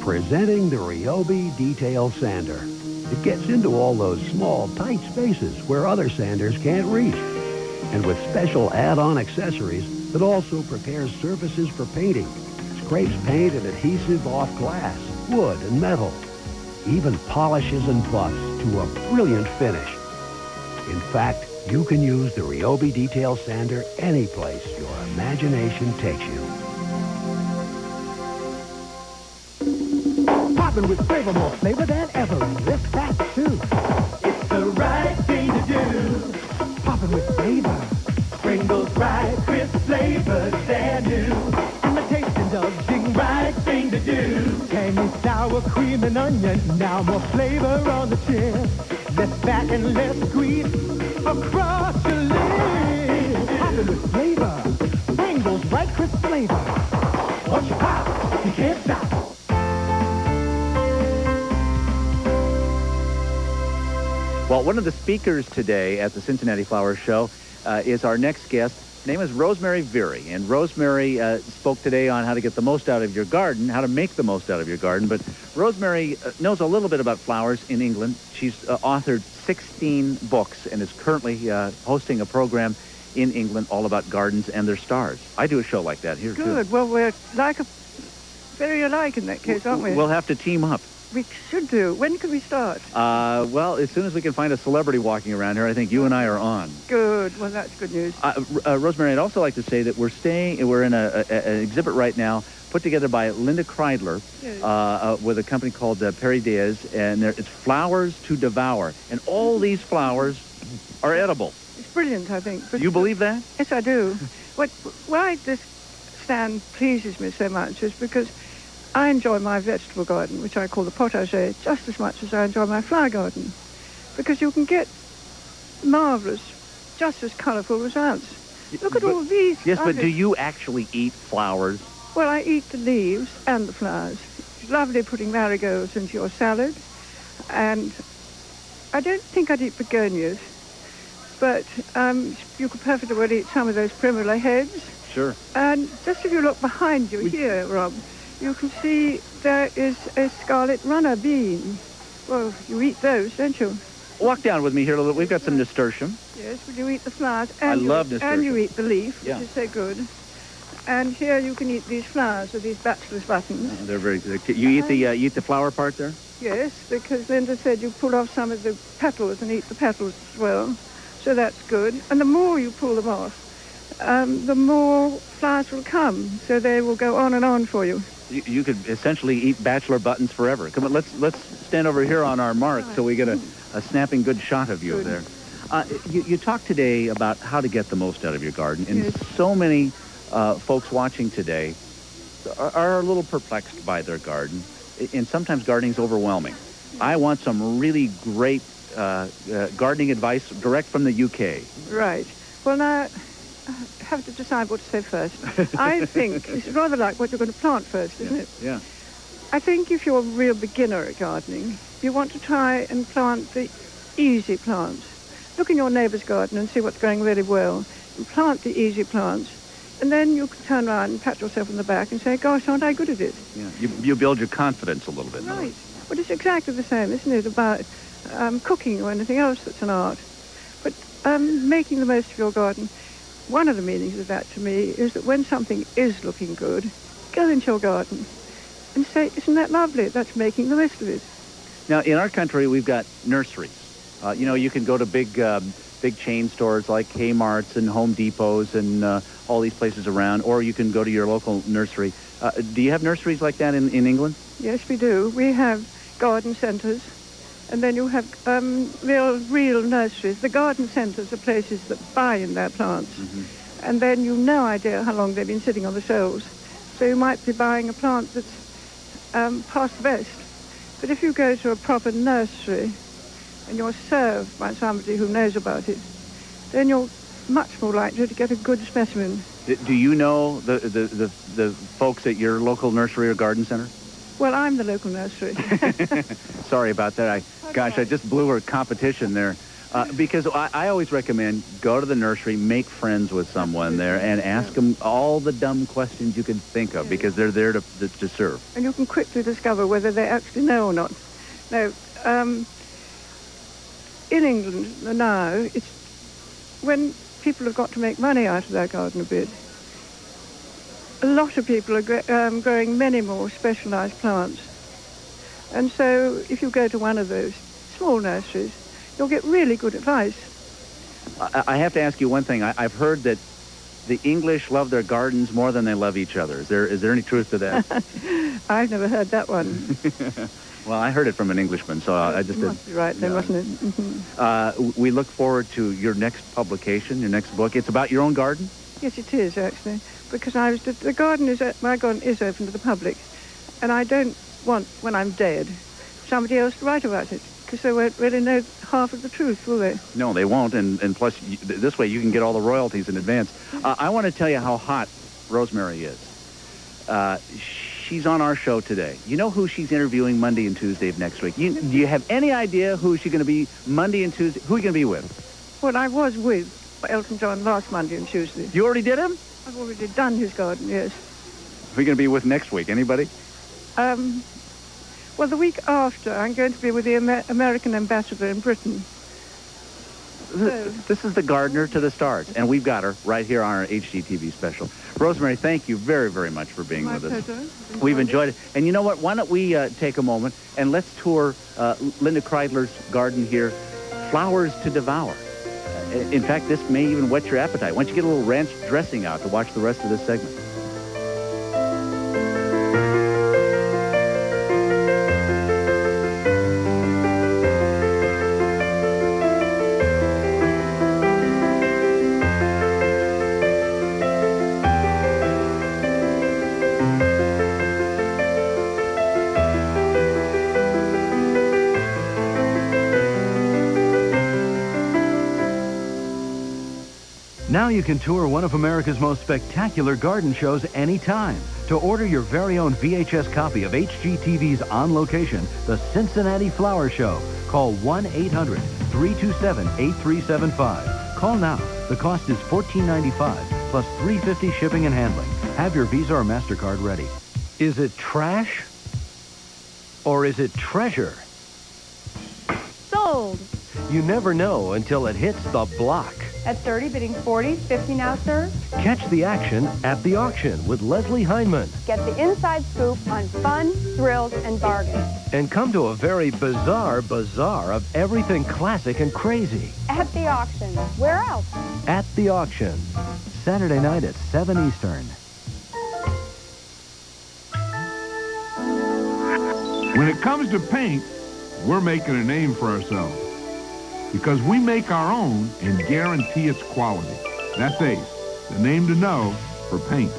Presenting the Ryobi Detail Sander. It gets into all those small, tight spaces where other sanders can't reach. And with special add-on accessories, it also prepares surfaces for painting. Scrapes paint and adhesive off glass, wood, and metal. Even polishes and buffs to a brilliant finish. In fact, you can use the Ryobi Detail Sander any place your imagination takes you. Popping with flavor, more flavor than ever, and this fast too. It's the right thing to do. Popping with flavor. Pringles right crisp flavors, they're new. And the taste indulging, right thing to do. Tangy sour cream and onion, now more flavor on the chip. Less fat and less squeeze across your lips. Popping with flavor. Pringles right crisp flavor. Once you pop, you can't stop. Well, one of the speakers today at the Cincinnati Flower Show is our next guest. Her name is Rosemary Very, and Rosemary spoke today on how to get the most out of your garden, how to make the most out of your garden. But Rosemary knows a little bit about flowers in England. She's authored 16 books and is currently hosting a program in England all about gardens and their stars. I do a show like that here, too. Good. Well, we're very alike in that case, aren't we? We'll have to team up. We should do. When can we start? Well, as soon as we can find a celebrity walking around here, I think you and I are on. Good. Well, that's good news. Rosemary, I'd also like to say that we're in an exhibit right now put together by Linda Kreidler with a company called Perry Diaz, and it's Flowers to Devour. And all these flowers are edible. It's brilliant, I think. Do you believe that? Yes, I do. Why this stand pleases me so much is because I enjoy my vegetable garden, which I call the potager, just as much as I enjoy my flower garden, because you can get marvellous, just as colourful results. Look at all these. Yes, but do you actually eat flowers? Well, I eat the leaves and the flowers. It's lovely putting marigolds into your salad, and I don't think I'd eat begonias, but you could perfectly well eat some of those primula heads. Sure. And just if you look behind you here, Rob, you can see there is a scarlet runner bean. Well, you eat those, don't you? Walk down with me here a little bit. We've got some nasturtium. Yes, well, you eat the flowers. I love nasturtium. And you eat the leaf, which Yeah. is so good. And here you can eat these flowers with these bachelor's buttons. They're very good. You eat the flower part there? Yes, because Linda said you pull off some of the petals and eat the petals as well. So that's good. And the more you pull them off, the more flowers will come. So they will go on and on for you. You could essentially eat bachelor buttons forever. Come on, let's stand over here on our mark so we get a snapping good shot of you there. You talked today about how to get the most out of your garden, and so many folks watching today are a little perplexed by their garden, and sometimes gardening's overwhelming. I want some really great gardening advice direct from the UK. Right. Well, now, I have to decide what to say first. I think it's rather like what you're going to plant first, isn't it? Yeah. I think if you're a real beginner at gardening, you want to try and plant the easy plants. Look in your neighbour's garden and see what's going really well, and plant the easy plants. And then you can turn around and pat yourself on the back and say, gosh, aren't I good at it? Yeah. You build your confidence a little bit. Right. Well, it's exactly the same, isn't it, about cooking or anything else that's an art. But making the most of your garden, one of the meanings of that to me is that when something is looking good, go into your garden and say, isn't that lovely? That's making the most of it. Now, in our country, we've got nurseries. You can go to big chain stores like Kmart's and Home Depots and all these places around, or you can go to your local nursery. Do you have nurseries like that in England? Yes, we do. We have garden centres, and then you have real nurseries. The garden centres are places that buy in their plants, and then you've no idea how long they've been sitting on the shelves. So you might be buying a plant that's past the best. But if you go to a proper nursery and you're served by somebody who knows about it, then you're much more likely to get a good specimen. Do you know the folks at your local nursery or garden center? Well, I'm the local nursery. Sorry about that. I just blew her competition there. Because I always recommend go to the nursery, make friends with someone there, and ask them all the dumb questions you can think of, because they're there to serve. And you can quickly discover whether they actually know or not. Now, in England now, it's when people have got to make money out of their garden a bit, a lot of people are growing many more specialised plants. And so if you go to one of those small nurseries, you'll get really good advice. I have to ask you one thing. I've heard that the English love their gardens more than they love each other. Is there any truth to that? I've never heard that one. Well, I heard it from an Englishman, so I just did. Must be right then, wasn't it? Mm-hmm. We look forward to your next publication, your next book. It's about your own garden? Yes, it is, actually, because my garden is open to the public, and I don't want, when I'm dead, somebody else to write about it, because they won't really know half of the truth, will they? No, they won't, and plus, this way you can get all the royalties in advance. I want to tell you how hot Rosemary is. She's on our show today. You know who she's interviewing Monday and Tuesday of next week? Do you have any idea who she's going to be Monday and Tuesday? Who are you going to be with? Well, I was with Elton John last Monday and Tuesday. You already did him? I've already done his garden, yes. Who are you going to be with next week? Anybody? Well, the week after, I'm going to be with the American ambassador in Britain. This is the gardener to the stars, and we've got her right here on our HGTV special. Rosemary, thank you very, very much for being with us. Pleasure. We've enjoyed it. And you know what? Why don't we take a moment and let's tour Linda Kreidler's garden here, Flowers to Devour. In fact, this may even whet your appetite. Why don't you get a little ranch dressing out to watch the rest of this segment? Now you can tour one of America's most spectacular garden shows anytime. To order your very own VHS copy of HGTV's On Location, the Cincinnati Flower Show, call 1-800-327-8375. Call now. The cost is $14.95 plus $3.50 shipping and handling. Have your Visa or MasterCard ready. Is it trash? Or is it treasure? Sold. You never know until it hits the block. At 30, bidding 40, 50 now, sir. Catch the action at the auction with Leslie Heinman. Get the inside scoop on fun, thrills, and bargains. And come to a very bizarre bazaar of everything classic and crazy. At the auction. Where else? At the auction. Saturday night at 7 Eastern. When it comes to paint, we're making a name for ourselves. Because we make our own and guarantee its quality. That's Ace, the name to know for paint.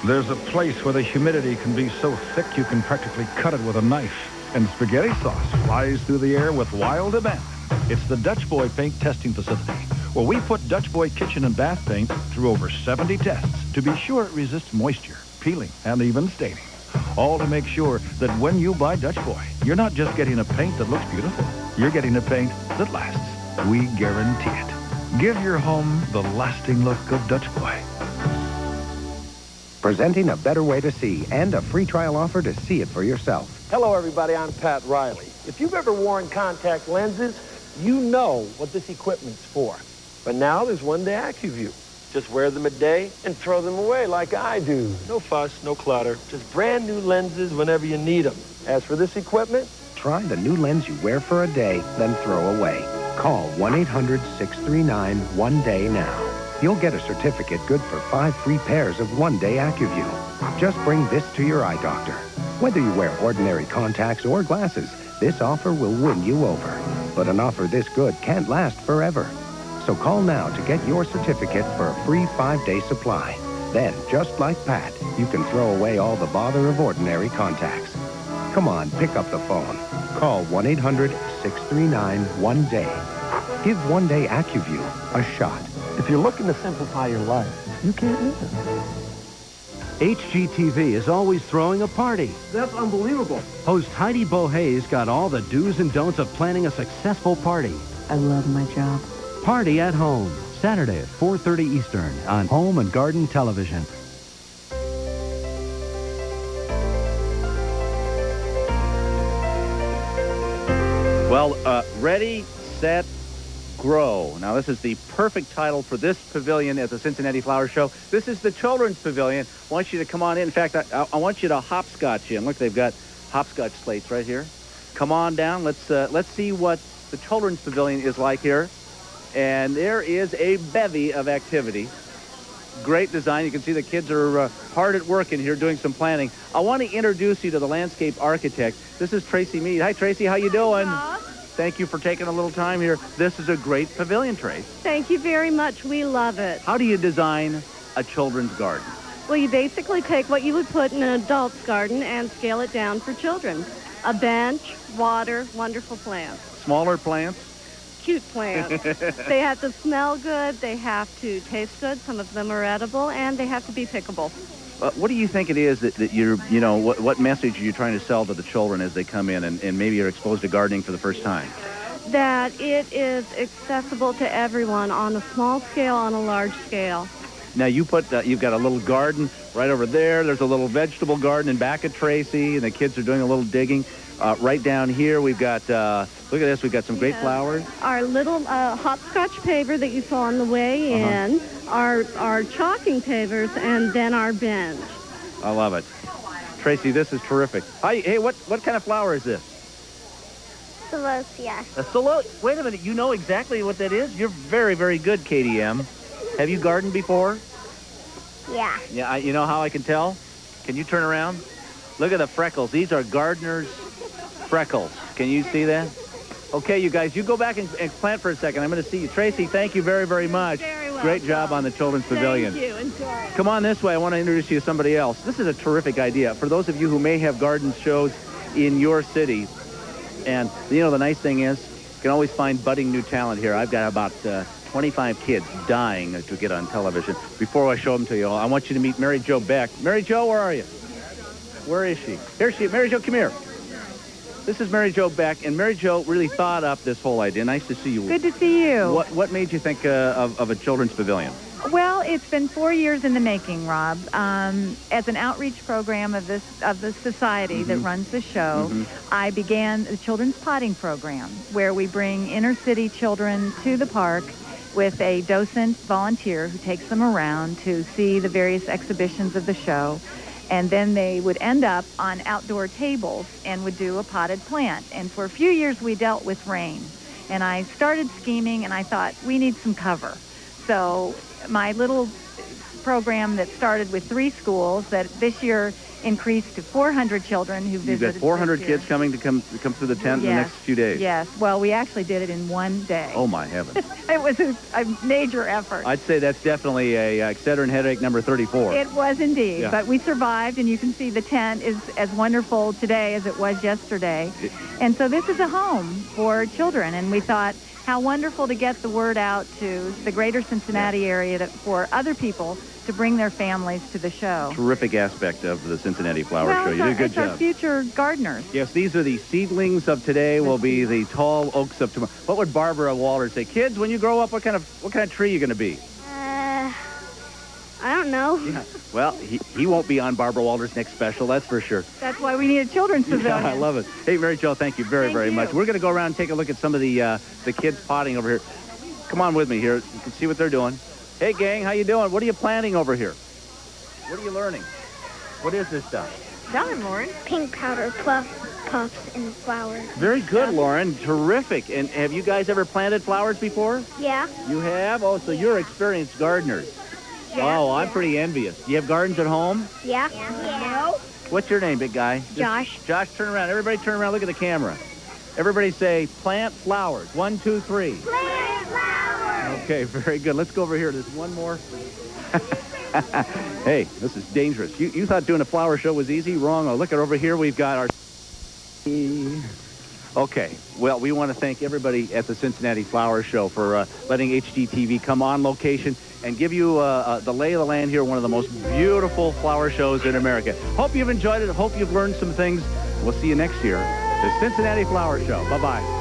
There's a place where the humidity can be so thick you can practically cut it with a knife. And spaghetti sauce flies through the air with wild abandon. It's the Dutch Boy Paint Testing Facility, where we put Dutch Boy kitchen and bath paint through over 70 tests to be sure it resists moisture, peeling, and even staining. All to make sure that when you buy Dutch Boy, you're not just getting a paint that looks beautiful. You're getting a paint that lasts. We guarantee it. Give your home the lasting look of Dutch Boy. Presenting a better way to see and a free trial offer to see it for yourself. Hello, everybody. I'm Pat Riley. If you've ever worn contact lenses, you know what this equipment's for. But now there's one-day Acuvue. Just wear them a day and throw them away like I do. No fuss, no clutter. Just brand new lenses whenever you need them. As for this equipment, Try the new lens you wear for a day, then throw away. Call 1-800-639-1DAY now. You'll get a certificate good for 5 free pairs of one-day Acuvue. Just bring this to your eye doctor. Whether you wear ordinary contacts or glasses, this offer will win you over. But an offer this good can't last forever. So call now to get your certificate for a free 5-day supply. Then, just like Pat, you can throw away all the bother of ordinary contacts. Come on, pick up the phone. Call 1-800-639-1DAY. Give one-day Acuvue a shot. if you're looking to simplify your life, you can't miss it. HGTV is always throwing a party. That's unbelievable. Host Heidi Bohay's got all the do's and don'ts of planning a successful party. I love my job. Party at Home, Saturday at 4:30 Eastern on Home and Garden Television. Well, ready, set, grow. Now, this is the perfect title for this pavilion at the Cincinnati Flower Show. This is the Children's Pavilion. I want you to come on in. In fact, I want you to hopscotch in. Look, they've got hopscotch slates right here. Come on down. Let's see what the Children's Pavilion is like here. And there is a bevy of activity. Great design. You can see the kids are hard at work in here doing some planning. I want to introduce you to the landscape architect. This is Tracy Mead. Hi, Tracy. How you doing? Thank you for taking a little time here. This is a great pavilion, Trace. Thank you very much. We love it. How do you design a children's garden? Well, you basically take what you would put in an adult's garden and scale it down for children. A bench, water, wonderful plants. Smaller plants? Cute plants. They have to smell good, they have to taste good, some of them are edible, and they have to be pickable. What do you think it is that what message are you trying to sell to the children as they come in and maybe are exposed to gardening for the first time? That it is accessible to everyone on a small scale, on a large scale. Now, you've got a little garden right over there. There's a little vegetable garden in back of Tracy, and the kids are doing a little digging. Right down here, we've got, look at this, we've got some great flowers. Our little hopscotch paver that you saw on the way in, our chalking pavers, and then our bench. I love it. Tracy, this is terrific. Hi, hey, what kind of flower is this? Celosia. A celosia. Wait a minute, you know exactly what that is? You're very, very good, KDM. Have you gardened before? Yeah. Yeah, you know how I can tell? Can you turn around? Look at the freckles. These are gardener's freckles. Can you see that? Okay, you guys, you go back and plant for a second. I'm going to see you. Tracy, thank you very, very much. Very well. Great job on the Children's Pavilion. Thank you. Enjoy. Come on this way. I want to introduce you to somebody else. This is a terrific idea. For those of you who may have garden shows in your city, and, you know, the nice thing is, you can always find budding new talent here. I've got about 25 kids dying to get on television. Before I show them to you all, I want you to meet Mary Jo Beck. Mary Jo, where are you? Where is she? Here she is. Mary Jo, come here. This is Mary Jo Beck, and Mary Jo really thought up this whole idea. Nice to see you. Good to see you. What made you think of a children's pavilion? Well, it's been 4 years in the making, Rob. As an outreach program of the society that runs the show, I began the children's potting program, where we bring inner city children to the park with a docent volunteer who takes them around to see the various exhibitions of the show. And then they would end up on outdoor tables and would do a potted plant. And for a few years, we dealt with rain. And I started scheming, and I thought, we need some cover. So my little program that started with 3 schools that this year increased to 400 children who visited. You've got 400 kids come through the tent in the next few days. Yes. Well, we actually did it in one day. Oh, my heavens. It was a major effort. I'd say that's definitely a Excedrin headache number 34. It was indeed. Yeah. But we survived, and you can see the tent is as wonderful today as it was yesterday. And so this is a home for children, and we thought, how wonderful to get the word out to the greater Cincinnati area for other people to bring their families to the show. Terrific aspect of the Cincinnati Flower Show. You did a good job. It's our future gardeners. Yes, these are the seedlings of today. Will be the tall oaks of tomorrow. What would Barbara Walters say? Kids, when you grow up, what kind of tree are you going to be? I don't know. Yeah. Well, he won't be on Barbara Walters' next special, that's for sure. That's why we need a children's pavilion. Yeah, I love it. Hey, Mary Jo, thank you very much. We're going to go around and take a look at some of the kids potting over here. Come on with me here. You can see what they're doing. Hey, gang, how you doing? What are you planting over here? What are you learning? What is this stuff? Tell him, Lauren. Pink powder, puffs, and flowers. Very good, Lauren. Terrific. And have you guys ever planted flowers before? Yeah. You have? Oh, so you're experienced gardeners. Yeah. Oh, I'm pretty envious. Do you have gardens at home? Yeah. Yeah. What's your name, big guy? Josh. Josh, turn around. Everybody turn around. Look at the camera. Everybody say, plant flowers. 1, 2, 3. Plant flowers. Okay, very good. Let's go over here. There's one more. Hey, this is dangerous. You thought doing a flower show was easy? Wrong. Oh, look at over here. We've got our... Okay, well, we want to thank everybody at the Cincinnati Flower Show for letting HGTV come on location and give you the lay of the land here, one of the most beautiful flower shows in America. Hope you've enjoyed it. Hope you've learned some things. We'll see you next year. The Cincinnati Flower Show. Bye-bye.